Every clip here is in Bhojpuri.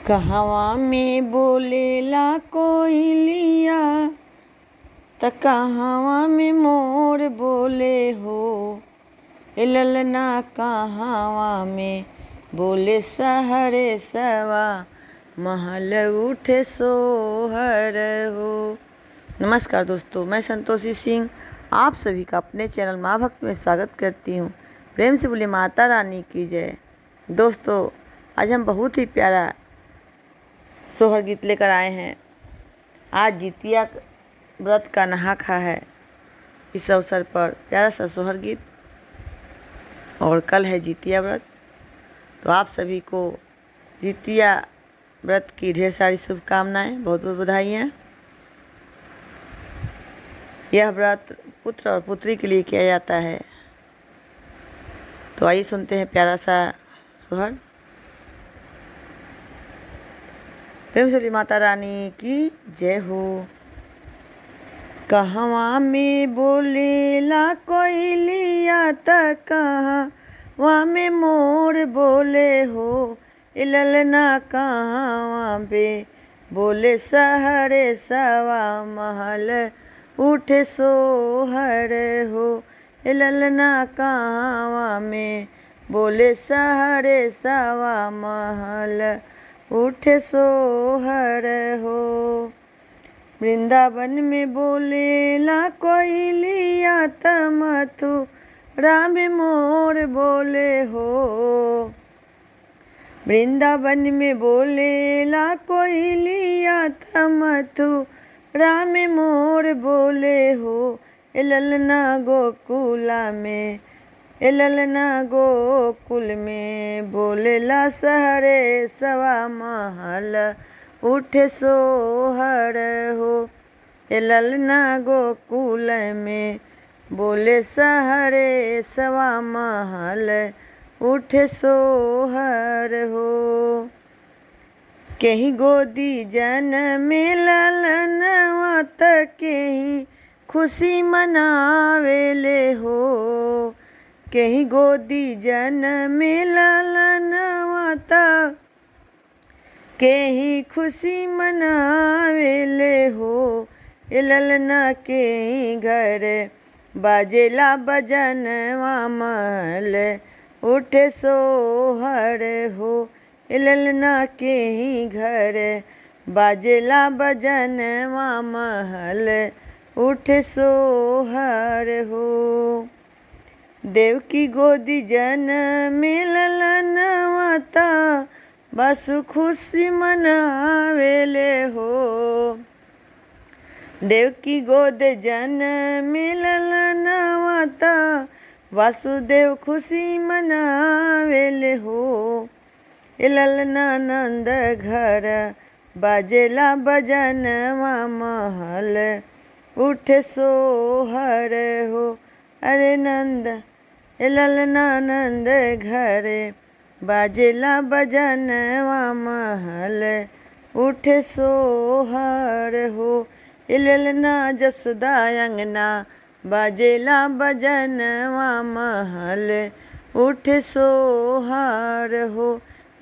कहवा में बोलेला कोइलिया त कहवा में मोर बोले हो। ए ललना कहवा में बोले सहरे सवा महल उठे सोहर हो। नमस्कार दोस्तों, मैं संतोषी सिंह आप सभी का अपने चैनल माँ भक्त में स्वागत करती हूँ। प्रेम से बोले माता रानी की जय। दोस्तों, आज हम बहुत ही प्यारा सोहर गीत लेकर आए हैं। आज जितिया व्रत का नहा खा है। इस अवसर पर प्यारा सा सोहर गीत, और कल है जितिया व्रत, तो आप सभी को जितिया व्रत की ढेर सारी शुभकामनाएं, बहुत बहुत बधाइयाँ। यह व्रत पुत्र और पुत्री के लिए किया जाता है। तो आइए सुनते हैं प्यारा सा सोहर। प्रेम से माता रानी की जय हो। कहवा में बोलेला कोइलिया त कहवा में मोर बोले हो। ए ललना कहवा पे बोले सहरे सवा महल उठे सोहर हो। ए ललना कहवा में बोले सहरे सवा महल उठे सोहर हो। वृंदावन में बोलेला कोइलिया त मथुरा में मोर बोले हो। वृंदावन में बोलेला कोइलिया त मथुरा में मोर बोले हो। ए ललना गोकुला में गोकुल में बोलेला सहरे सवा महल उठे सोहर हो। ए ललना गोकुल में बोले सहरे सवा महल उठे सोहर हो। केही गोदी जनमे ललनवा त केही खुशी मनावेले हो। केही गोदी जनमे ललनवा त केही खुशी मनावेले हो। ए ललना केही घर बाजेला बजनवा महल उठे सोहर हो। ए ललना केही घर बाजेला बजनवा महल उठे सोहर हो। देवकी गोदी जनमे ललनवा त बसु खुशी मनावेले हो। देवकी गोद जनमे ललनवा त वासुदेव खुशी मनावेले हो। ए ललना नंद घर बाजेला बजनवा महल उठे सोहर हो। अरे नंद ए ललना नंद घर बाजेला बजनवा महल उठे सोहर हो। ए ललना जसोदा अंगना बाजेला बजनवा महल उठे सोहर हो।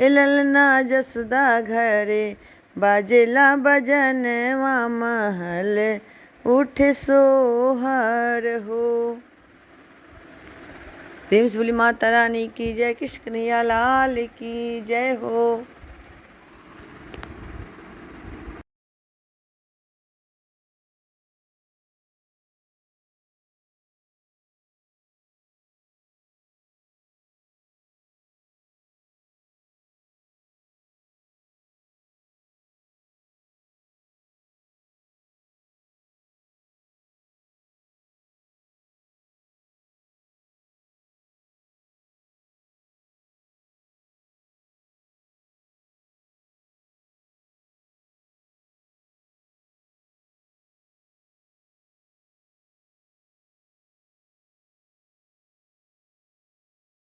ए ललना जसोदा घरे बाजेला बजनवा महल उठे सोहर हो। प्रेम से बोली माता रानी की जय। कृष्ण कन्हैया लाल की जय हो।